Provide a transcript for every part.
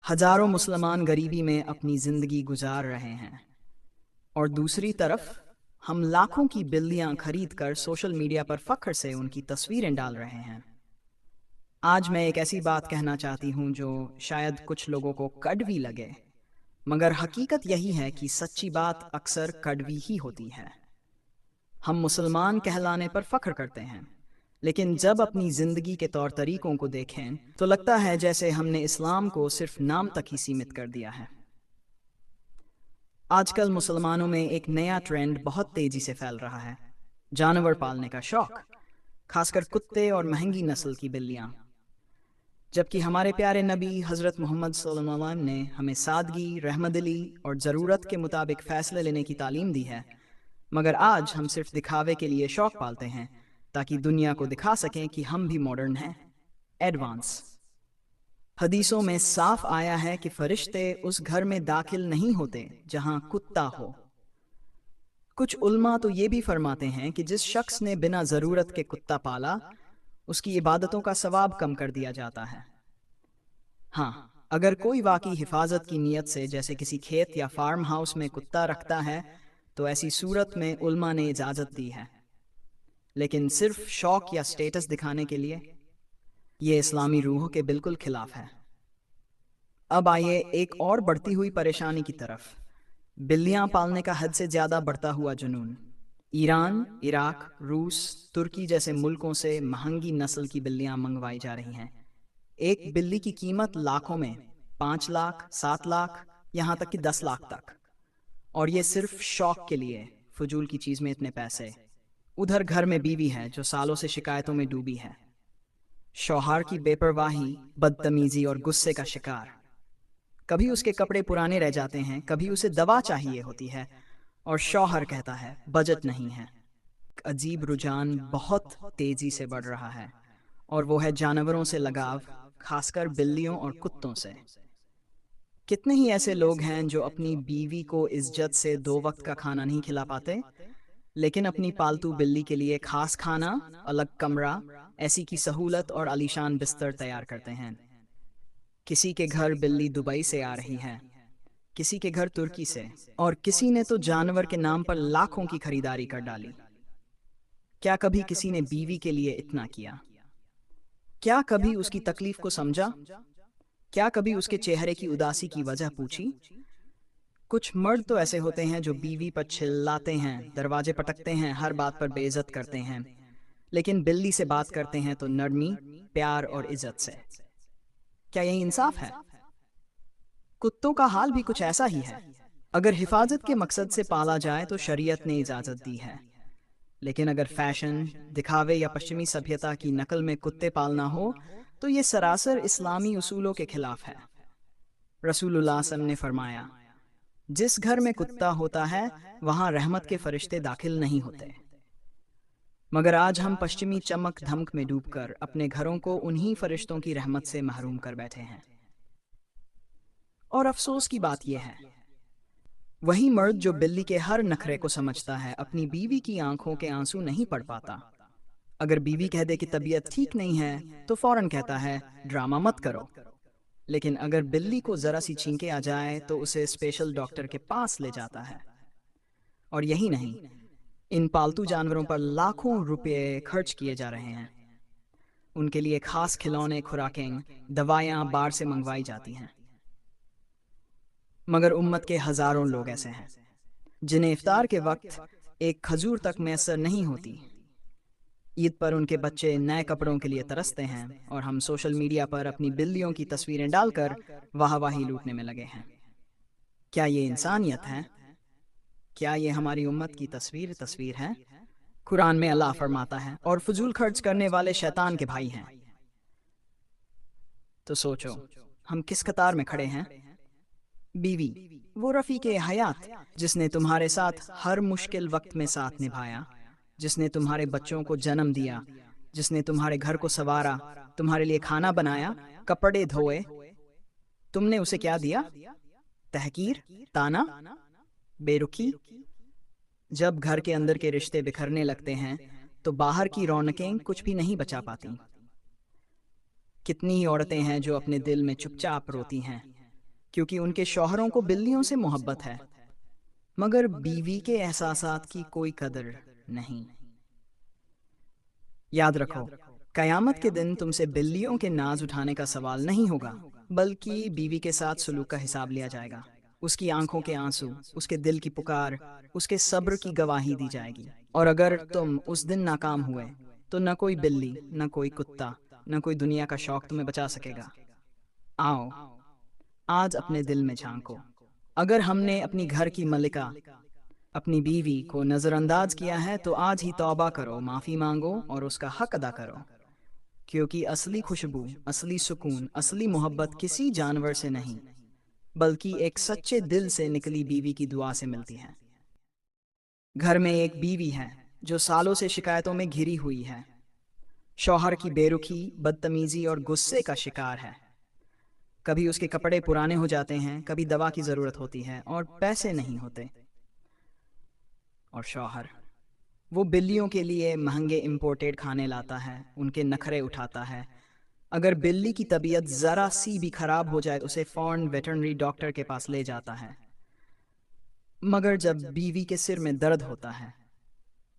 हजारों मुसलमान गरीबी में अपनी जिंदगी गुजार रहे हैं और दूसरी तरफ हम लाखों की बिल्लियां खरीद कर सोशल मीडिया पर फख्र से उनकी तस्वीरें डाल रहे हैं। आज मैं एक ऐसी बात कहना चाहती हूँ जो शायद कुछ लोगों को कड़वी लगे, मगर हकीकत यही है कि सच्ची बात अक्सर कड़वी ही होती है। हम मुसलमान कहलाने पर फख्र करते हैं, लेकिन जब अपनी जिंदगी के तौर तरीकों को देखें तो लगता है जैसे हमने इस्लाम को सिर्फ नाम तक ही सीमित कर दिया है। आजकल मुसलमानों में एक नया ट्रेंड बहुत तेजी से फैल रहा है, जानवर पालने का शौक, खासकर कुत्ते और महंगी नस्ल की बिल्लियां। जबकि हमारे प्यारे नबी हज़रत मोहम्मद सल्लल्लाहु अलैहि वसल्लम ने हमें सादगी, रहमदिली और ज़रूरत के मुताबिक फ़ैसले लेने की तालीम दी है, मगर आज हम सिर्फ दिखावे के लिए शौक पालते हैं ताकि दुनिया को दिखा सकें कि हम भी मॉडर्न हैं, एडवांस। हदीसों में साफ आया है कि फरिश्ते उस घर में दाखिल नहीं होते जहां कुत्ता हो। कुछ उल्मा तो ये भी फरमाते हैं कि जिस शख्स ने बिना ज़रूरत के कुत्ता पाला उसकी इबादतों का सवाब कम कर दिया जाता है। हाँ, अगर कोई वाकई हिफाजत की नीयत से जैसे किसी खेत या फार्म हाउस में कुत्ता रखता है तो ऐसी सूरत में उल्मा ने इजाज़त दी है, लेकिन सिर्फ शौक या स्टेटस दिखाने के लिए ये इस्लामी रूह के बिल्कुल खिलाफ है। अब आइए एक और बढ़ती हुई परेशानी की तरफ, बिल्लियां पालने का हद से ज़्यादा बढ़ता हुआ जुनून। ईरान, इराक, रूस, तुर्की जैसे मुल्कों से महंगी नस्ल की बिल्लियां मंगवाई जा रही हैं। एक बिल्ली की कीमत लाखों में, 5 लाख, 7 लाख, यहाँ तक कि 10 लाख तक। और ये सिर्फ शौक के लिए, फजूल की चीज़ में इतने पैसे। उधर घर में बीवी है जो सालों से शिकायतों में डूबी है, शौहर की बेपरवाही, बदतमीजी और गुस्से का शिकार। कभी उसके कपड़े पुराने रह जाते हैं, कभी उसे दवा चाहिए होती है और शौहर कहता है बजट नहीं है। एक अजीब रुझान बहुत तेजी से बढ़ रहा है और वो है जानवरों से लगाव, खासकर बिल्लियों और कुत्तों से। कितने ही ऐसे लोग हैं जो अपनी बीवी को इज्जत से 2 वक्त का खाना नहीं खिला पाते, लेकिन अपनी पालतू बिल्ली के लिए खास खाना, अलग कमरा, ऐसी की सहूलत और आलीशान बिस्तर तैयार करते हैं। किसी के घर बिल्ली दुबई से आ रही है, किसी के घर तुर्की से, और किसी ने तो जानवर के नाम पर लाखों की खरीदारी कर डाली। क्या कभी किसी ने बीवी के लिए इतना किया? क्या कभी उसकी तकलीफ को समझा? क्या कभी उसके चेहरे की उदासी की वजह पूछी? कुछ मर्द तो ऐसे होते हैं जो बीवी पर चिल्लाते हैं, दरवाजे पटकते हैं, हर बात पर बेइज्जत करते हैं, लेकिन बिल्ली से बात करते हैं तो नरमी, प्यार और इज्जत से। क्या यही इंसाफ है? कुत्तों का हाल भी कुछ ऐसा ही है। अगर हिफाजत के मकसद से पाला जाए तो शरीयत ने इजाज़त दी है, लेकिन अगर फैशन, दिखावे या पश्चिमी सभ्यता की नकल में कुत्ते पालना हो तो ये सरासर इस्लामी उसूलों के खिलाफ है। रसूलुल्लाह सल्लल्लाहु अलैहि वसल्लम ने फरमाया, जिस घर में कुत्ता होता है वहां रहमत के फरिश्ते दाखिल नहीं होते। मगर आज हम पश्चिमी चमक धमक में डूबकर अपने घरों को उन्हीं फरिश्तों की रहमत से महरूम कर बैठे हैं। और अफसोस की बात यह है, वही मर्द जो बिल्ली के हर नखरे को समझता है अपनी बीवी की आंखों के आंसू नहीं पढ़ पाता। अगर बीवी कह दे कि तबीयत ठीक नहीं है तो फौरन कहता है ड्रामा मत करो, लेकिन अगर बिल्ली को जरा सी छींके आ जाए तो उसे स्पेशल डॉक्टर के पास ले जाता है। और यही नहीं, इन पालतू जानवरों पर लाखों रुपए खर्च किए जा रहे हैं। उनके लिए खास खिलौने, खुराकें, दवाइयाँ बाहर से मंगवाई जाती हैं। मगर उम्मत के हजारों लोग ऐसे हैं जिन्हें इफ्तार के वक्त एक खजूर तक मैसर नहीं होती। ईद पर उनके बच्चे नए कपड़ों के लिए तरसते हैं और हम सोशल मीडिया पर अपनी बिल्लियों की तस्वीरें डालकर वाहवाही लूटने में लगे हैं। क्या ये इंसानियत है? क्या ये हमारी उम्मत की तस्वीर है? कुरान में अल्लाह फरमाता है, और फजूल खर्च करने वाले शैतान के भाई हैं। तो सोचो, हम किस कतार में खड़े हैं? बीवी, वो रफ़ीके हयात जिसने तुम्हारे साथ हर मुश्किल वक्त में साथ निभाया, जिसने तुम्हारे बच्चों को जन्म दिया, जिसने तुम्हारे घर को संवारा, तुम्हारे लिए खाना बनाया, कपड़े धोए। तुमने उसे क्या दिया? तहकीर, ताना, बेरुखी। जब घर के अंदर के रिश्ते बिखरने लगते हैं तो बाहर की रौनकें कुछ भी नहीं बचा पाती। कितनी ही औरतें हैं जो अपने दिल में चुपचाप रोती हैं, کیونکہ ان کے شوہروں کو بلیوں سے محبت ہے، مگر بیوی کے احساسات کی کوئی قدر نہیں۔ یاد رکھو، قیامت کے دن تم سے بلیوں کے ناز اٹھانے کا سوال نہیں ہوگا، بلکہ بیوی کے ساتھ سلوک کا حساب لیا جائے گا۔ اس کی آنکھوں کے آنسو، اس کے دل کی پکار، اس کے صبر کی گواہی دی جائے گی۔ اور اگر تم اس دن ناکام ہوئے تو نہ کوئی بلی، نہ کوئی کتا، نہ کوئی دنیا کا شوق تمہیں بچا سکے گا۔ آؤ، آج اپنے دل میں جھانکو۔ اگر ہم نے اپنی گھر کی ملکہ، اپنی بیوی کو نظر انداز کیا ہے تو آج ہی توبہ کرو، معافی مانگو اور اس کا حق ادا کرو، کیونکہ اصلی خوشبو، اصلی سکون، اصلی محبت کسی جانور سے نہیں، بلکہ ایک سچے دل سے نکلی بیوی کی دعا سے ملتی ہے۔ گھر میں ایک بیوی ہے جو سالوں سے شکایتوں میں گھری ہوئی ہے، شوہر کی بے رخی، بدتمیزی اور غصے کا شکار ہے۔ کبھی اس کے کپڑے پرانے ہو جاتے ہیں، کبھی دوا کی ضرورت ہوتی ہے اور پیسے نہیں ہوتے۔ اور شوہر، وہ بلیوں کے لیے مہنگے امپورٹڈ کھانے لاتا ہے، ان کے نخرے اٹھاتا ہے۔ اگر بلی کی طبیعت ذرا سی بھی خراب ہو جائے تو اسے فوراً ویٹرنری ڈاکٹر کے پاس لے جاتا ہے، مگر جب بیوی کے سر میں درد ہوتا ہے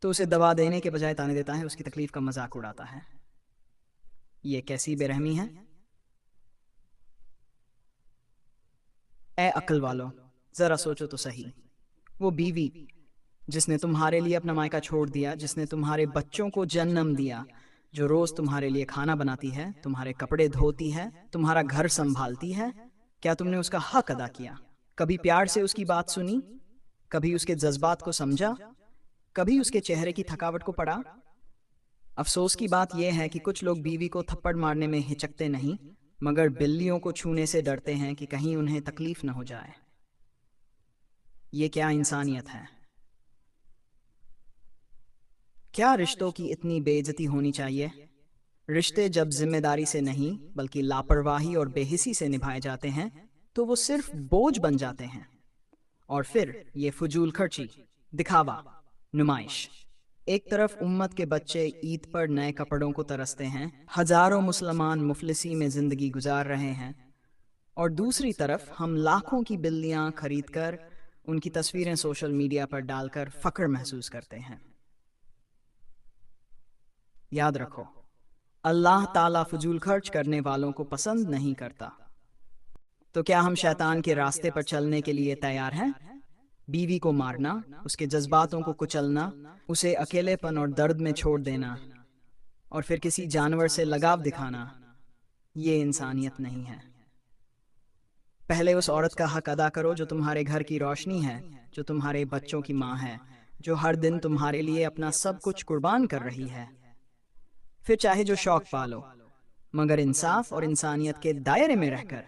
تو اسے دوا دینے کے بجائے تانے دیتا ہے، اس کی تکلیف کا مذاق اڑاتا ہے۔ یہ کیسی بے رحمی ہے؟ اے عقل والو، ذرا سوچو تو صحیح۔ وہ بیوی جس نے تمہارے لیے اپنا مائکہ چھوڑ دیا، جس نے تمہارے بچوں کو جنم دیا، جو روز تمہارے لیے کھانا بناتی ہے، تمہارے کپڑے دھوتی ہے، تمہارا گھر سنبھالتی ہے، کیا تم نے اس کا حق ادا کیا؟ کبھی پیار سے اس کی بات سنی؟ کبھی اس کے جذبات کو سمجھا؟ کبھی اس کے چہرے کی تھکاوٹ کو پڑھا؟ افسوس کی بات یہ ہے کہ کچھ لوگ بیوی کو تھپڑ مارنے میں ہچکتے نہیں، مگر بلیوں کو چھونے سے ڈرتے ہیں کہ کہیں انہیں تکلیف نہ ہو جائے۔ یہ کیا انسانیت ہے؟ کیا رشتوں کی اتنی بے عزتی ہونی چاہیے؟ رشتے جب ذمہ داری سے نہیں بلکہ لاپرواہی اور بے حسی سے نبھائے جاتے ہیں تو وہ صرف بوجھ بن جاتے ہیں۔ اور پھر یہ فضول خرچی، دکھاوا، نمائش۔ ایک طرف امت کے بچے عید پر نئے کپڑوں کو ترستے ہیں، ہزاروں مسلمان مفلسی میں زندگی گزار رہے ہیں، اور دوسری طرف ہم لاکھوں کی بلیاں خرید کر ان کی تصویریں سوشل میڈیا پر ڈال کر فخر محسوس کرتے ہیں۔ یاد رکھو، اللہ تعالیٰ فضول خرچ کرنے والوں کو پسند نہیں کرتا۔ تو کیا ہم شیطان کے راستے پر چلنے کے لیے تیار ہیں؟ بیوی کو مارنا، اس کے جذباتوں کو کچلنا، اسے اکیلے پن اور درد میں چھوڑ دینا، اور پھر کسی جانور سے لگاؤ دکھانا، یہ انسانیت نہیں ہے۔ پہلے اس عورت کا حق ادا کرو جو تمہارے گھر کی روشنی ہے، جو تمہارے بچوں کی ماں ہے، جو ہر دن تمہارے لیے اپنا سب کچھ قربان کر رہی ہے۔ پھر چاہے جو شوق پالو، مگر انصاف اور انسانیت کے دائرے میں رہ کر۔